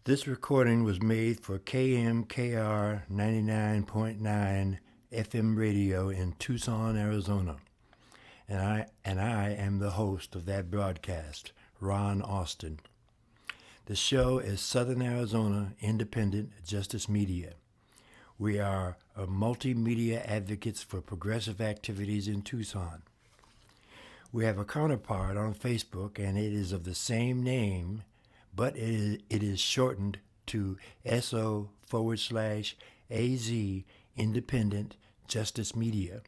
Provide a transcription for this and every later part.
This recording was made for KMKR 99.9 FM radio in Tucson, Arizona. And I am the host of that broadcast, Ron Austin. The show is Southern Arizona Independent Justice Media. We are a multimedia advocates for progressive activities in Tucson. We have a counterpart on Facebook, and it is of the same name, but it is shortened to SO/AZ Independent Justice Media.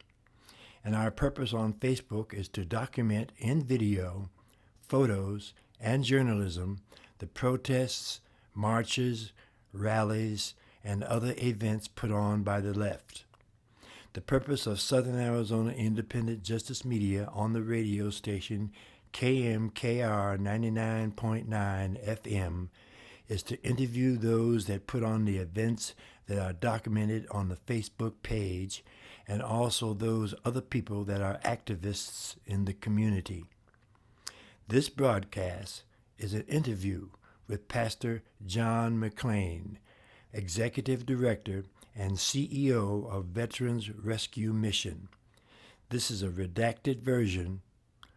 And our purpose on Facebook is to document in video, photos, and journalism the protests, marches, rallies, and other events put on by the left. The purpose of Southern Arizona Independent Justice Media on the radio station KMKR 99.9 FM is to interview those that put on the events that are documented on the Facebook page, and also those other people that are activists in the community. This broadcast is an interview with Pastor Jon McLane, Executive Director and CEO of Veterans Rescue Mission. This is a redacted version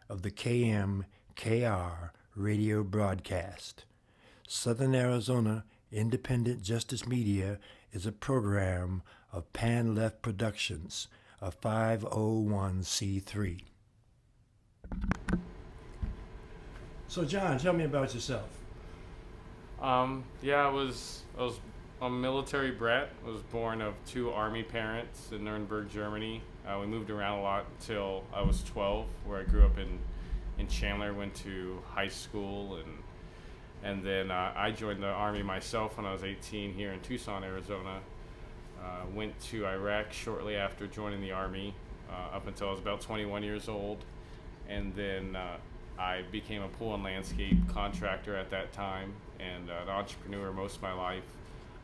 of the KMKR radio broadcast. Southern Arizona Independent Justice Media is a program of Pan Left Productions, a 501c3. So, John, tell me about yourself. I was a military brat. I was born of two Army parents in Nuremberg, Germany. We moved around a lot until I was 12, where I grew up in Chandler, went to high school, and then I joined the Army myself when I was 18 here in Tucson, Arizona. Went to Iraq shortly after joining the Army, up until I was about 21 years old, and then I became a pool and landscape contractor at that time, and an entrepreneur most of my life,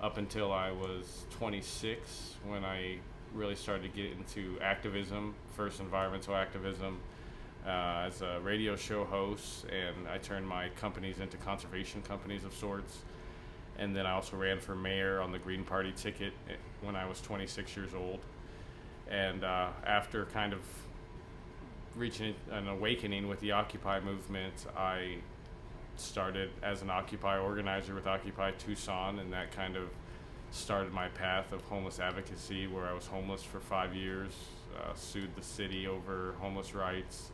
up until I was 26, when I really started to get into activism, first environmental activism, as a radio show host, and I turned my companies into conservation companies of sorts. And then I also ran for mayor on the Green Party ticket when I was 26 years old. And after kind of reaching an awakening with the Occupy movement, I started as an Occupy organizer with Occupy Tucson, and that kind of started my path of homeless advocacy, where I was homeless for 5 years, sued the city over homeless rights,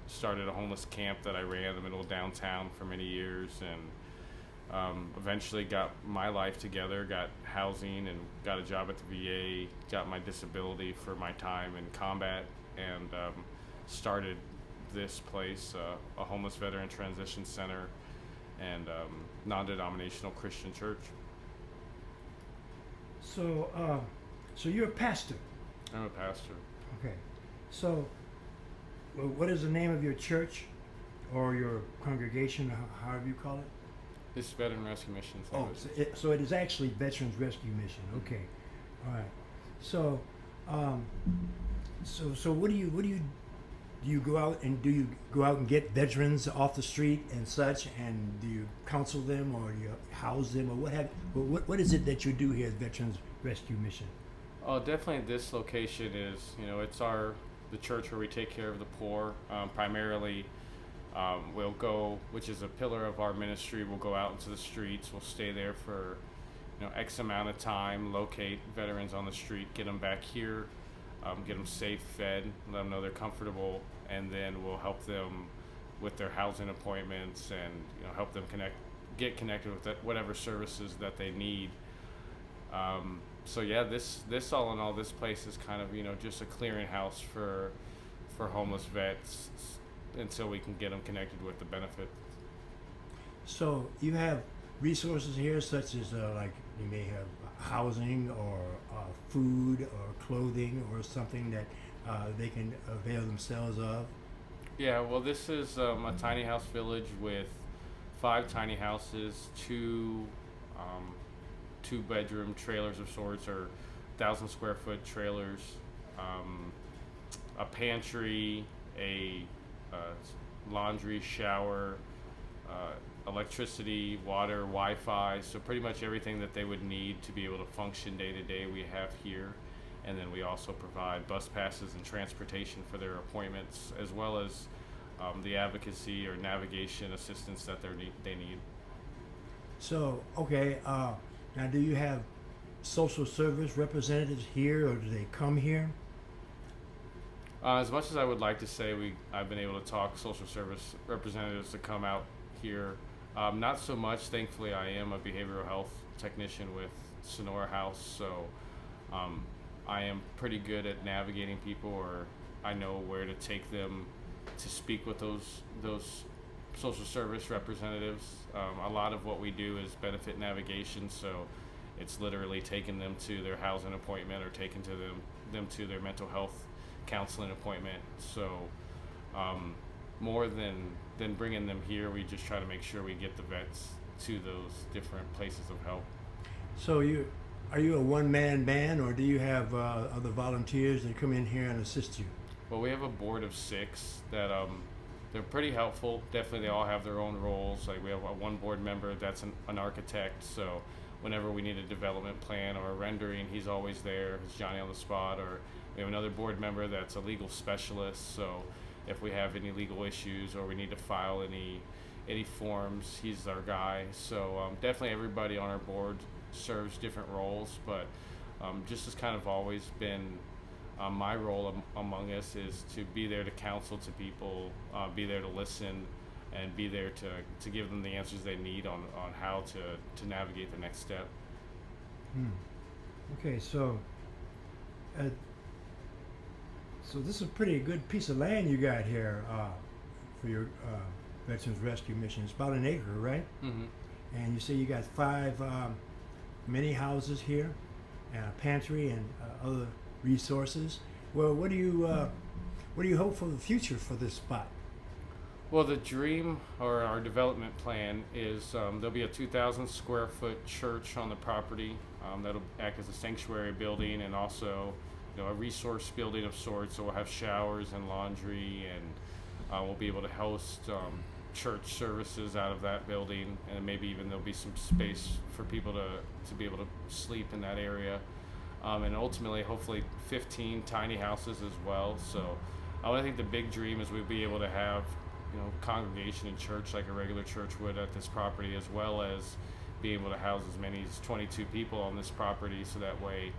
started a homeless camp that I ran in the middle of downtown for many years, and eventually got my life together, got housing, and got a job at the VA, got my disability for my time in combat, and started this place, a homeless veteran transition center, and non-denominational Christian church. So you're a pastor. I'm a pastor. Okay. So, what is the name of your church or your congregation, however you call it? This is Veteran Rescue Mission. So it is actually Veterans Rescue Mission. Okay. All right. So, so what do you go out and get veterans off the street and such, and do you counsel them, or do you house them, or what is it that you do here at Veterans Rescue Mission? Oh, definitely this location is, it's the church where we take care of the poor. Primarily, we'll go, which is a pillar of our ministry, we'll go out into the streets, we'll stay there for, X amount of time, locate veterans on the street, get them back here, get them safe, fed, let them know they're comfortable, and then we'll help them with their housing appointments, and help them get connected with whatever services that they need. So yeah, this all in all, this place is kind of just a clearinghouse for homeless vets until we can get them connected with the benefit. So you have resources here, such as like you may have housing or food or clothing or something that they can avail themselves of? Yeah, well, this is a tiny house village with 5 tiny houses, two bedroom trailers of sorts, or 1,000 square foot trailers, a pantry, a laundry, shower, a electricity, water, Wi-Fi, so pretty much everything that they would need to be able to function day to day we have here. And then we also provide bus passes and transportation for their appointments, as well as the advocacy or navigation assistance that they need. So, okay, now do you have social service representatives here, or do they come here? As much as I would like to say I've been able to talk social service representatives to come out here, not so much. Thankfully, I am a behavioral health technician with Sonora House, so I am pretty good at navigating people, or I know where to take them to speak with those social service representatives. A lot of what we do is benefit navigation, so it's literally taking them to their housing appointment or taking them to their mental health counseling appointment. So more than bringing them here, we just try to make sure we get the vets to those different places of help. So are you a one-man band, or do you have other volunteers that come in here and assist you? Well, we have a board of 6 that they're pretty helpful. Definitely, they all have their own roles. Like we have one board member that's an architect, so whenever we need a development plan or a rendering, he's always there. It's Johnny on the spot. Or we have another board member that's a legal specialist, so if we have any legal issues or we need to file any forms, he's our guy. So definitely everybody on our board serves different roles, but just has kind of always been my role among us is to be there to counsel to people, be there to listen, and be there to give them the answers they need on how to navigate the next step. Okay, so this is a pretty good piece of land you got here for your Veterans Rescue Mission. It's about an acre, right? Mm-hmm. And you say you got 5 mini houses here, and a pantry and other resources. Well, what do you hope for the future for this spot? Well, the dream or our development plan is there'll be a 2,000 square foot church on the property that'll act as a sanctuary building, and also a resource building of sorts. So we'll have showers and laundry, and we'll be able to host church services out of that building, and maybe even there'll be some space for people to be able to sleep in that area, and ultimately hopefully 15 tiny houses as well. So I think the big dream is we'll be able to have congregation in church like a regular church would at this property, as well as be able to house as many as 22 people on this property, so that way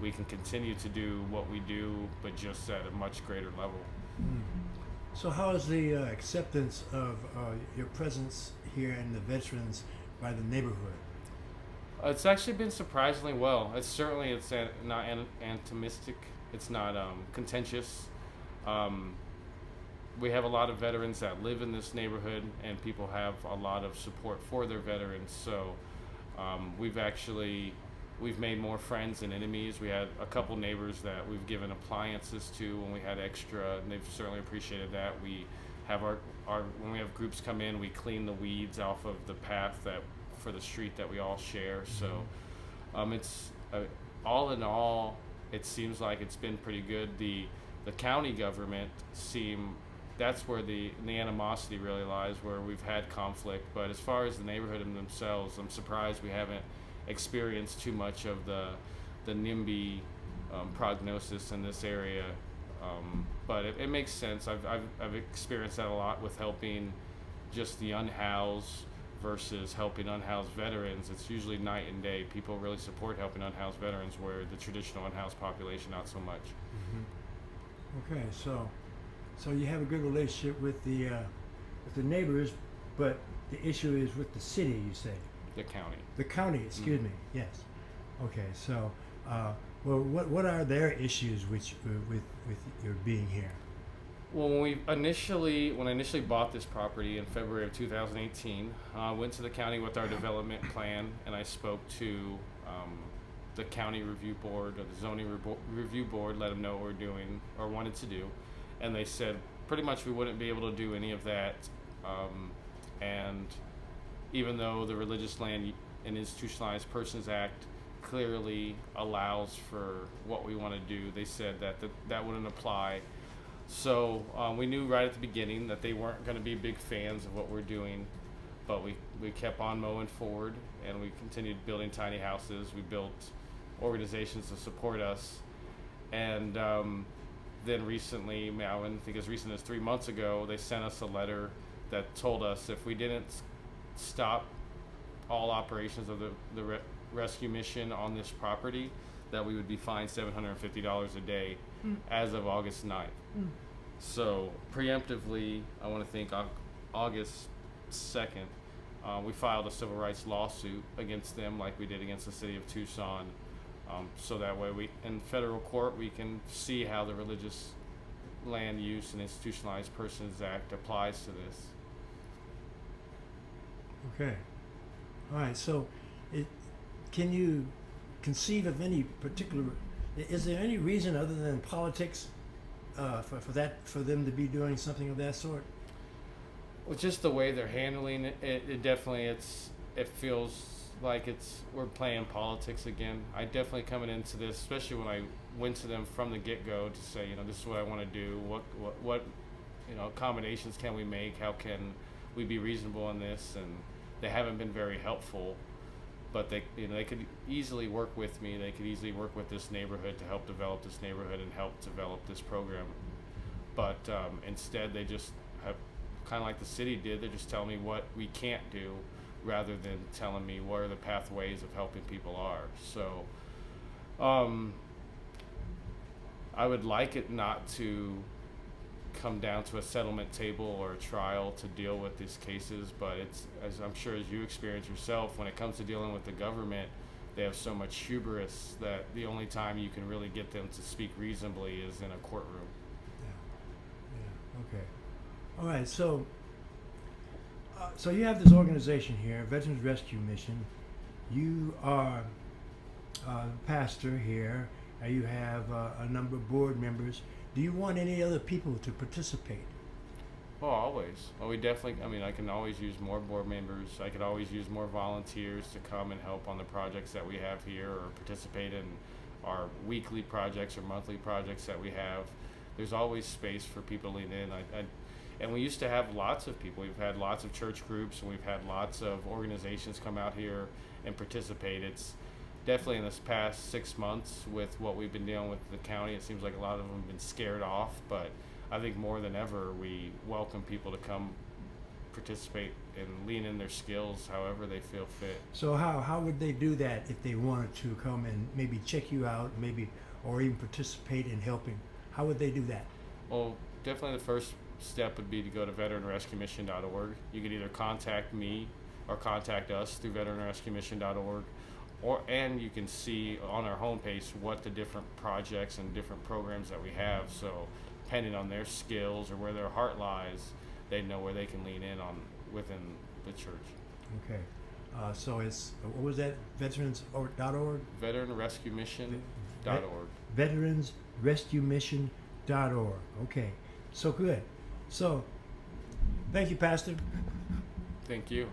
we can continue to do what we do, but just at a much greater level. So how is the acceptance of your presence here in the veterans by the neighborhood? It's actually been surprisingly well. It's not antagonistic. It's not contentious. We have a lot of veterans that live in this neighborhood, and people have a lot of support for their veterans. So we've made more friends than enemies. We had a couple neighbors that we've given appliances to when we had extra, and they've certainly appreciated that. We have our when we have groups come in, we clean the weeds off of the path for the street that we all share. So it's all in all, it seems like it's been pretty good. The county government that's where the animosity really lies, where we've had conflict. But as far as the neighborhood themselves, I'm surprised we haven't experienced too much of the NIMBY prognosis in this area. But it makes sense. I've experienced that a lot with helping just the unhoused versus helping unhoused veterans. It's usually night and day. People really support helping unhoused veterans, where the traditional unhoused population not so much. Okay, so you have a good relationship with the neighbors, but the issue is with the city, you say? The county. The county, excuse me. Yes. Okay, so well, what are their issues with your being here? Well, when I initially bought this property in February of 2018, I went to the county with our development plan, and I spoke to the county review board or the zoning review board, let them know what we're doing or wanted to do, and they said pretty much we wouldn't be able to do any of that, and even though the Religious Land and Institutionalized Persons Act clearly allows for what we want to do, they said that wouldn't apply. So we knew right at the beginning that they weren't going to be big fans of what we're doing. but we kept on mowing forward, and we continued building tiny houses. We built organizations to support us, and then recently, I think as recent as 3 months ago, they sent us a letter that told us if we didn't stop all operations of the rescue mission on this property, that we would be fined $750 a day as of August 9th. So preemptively, I want to think August 2nd, we filed a civil rights lawsuit against them like we did against the city of Tucson. So that way in federal court, we can see how the Religious Land Use and Institutionalized Persons Act applies to this. Okay. All right. So, can you conceive of any particular? Is there any reason other than politics for them to be doing something of that sort? Well, just the way they're handling it, it definitely it feels like we're playing politics again. I definitely coming into this, especially when I went to them from the get-go to say, this is what I want to do. What accommodations can we make? How can we be reasonable in this? And they haven't been very helpful, but they could easily work with me. They could easily work with this neighborhood to help develop this neighborhood and help develop this program. But instead, they just have, kind of like the city did, they're just telling me what we can't do rather than telling me where the pathways of helping people are. So I would like it not to come down to a settlement table or a trial to deal with these cases, but it's, as I'm sure as you experience yourself, when it comes to dealing with the government, they have so much hubris that the only time you can really get them to speak reasonably is in a courtroom. Yeah. Okay. All right. So you have this organization here, Veterans Rescue Mission. You are pastor here. You have a number of board members. Do you want any other people to participate? Oh, always. Well, we definitely, I can always use more board members. I could always use more volunteers to come and help on the projects that we have here or participate in our weekly projects or monthly projects that we have. There's always space for people to lean in. And we used to have lots of people. We've had lots of church groups, and we've had lots of organizations come out here and participate. It's definitely in this past 6 months with what we've been dealing with the county, it seems like a lot of them have been scared off, but I think more than ever we welcome people to come participate and lean in their skills however they feel fit. So how would they do that if they wanted to come and maybe check you out, or even participate in helping? How would they do that? Well, definitely the first step would be to go to veteranrescuemission.org. You could either contact me or contact us through veteranrescuemission.org. And you can see on our homepage what the different projects and different programs that we have. So depending on their skills or where their heart lies, they know where they can lean in on within the church. Okay. So it's, what was that, veterans.org? Veteranrescuemission.org. Veteransrescuemission.org. Okay. So good. So thank you, Pastor. Thank you.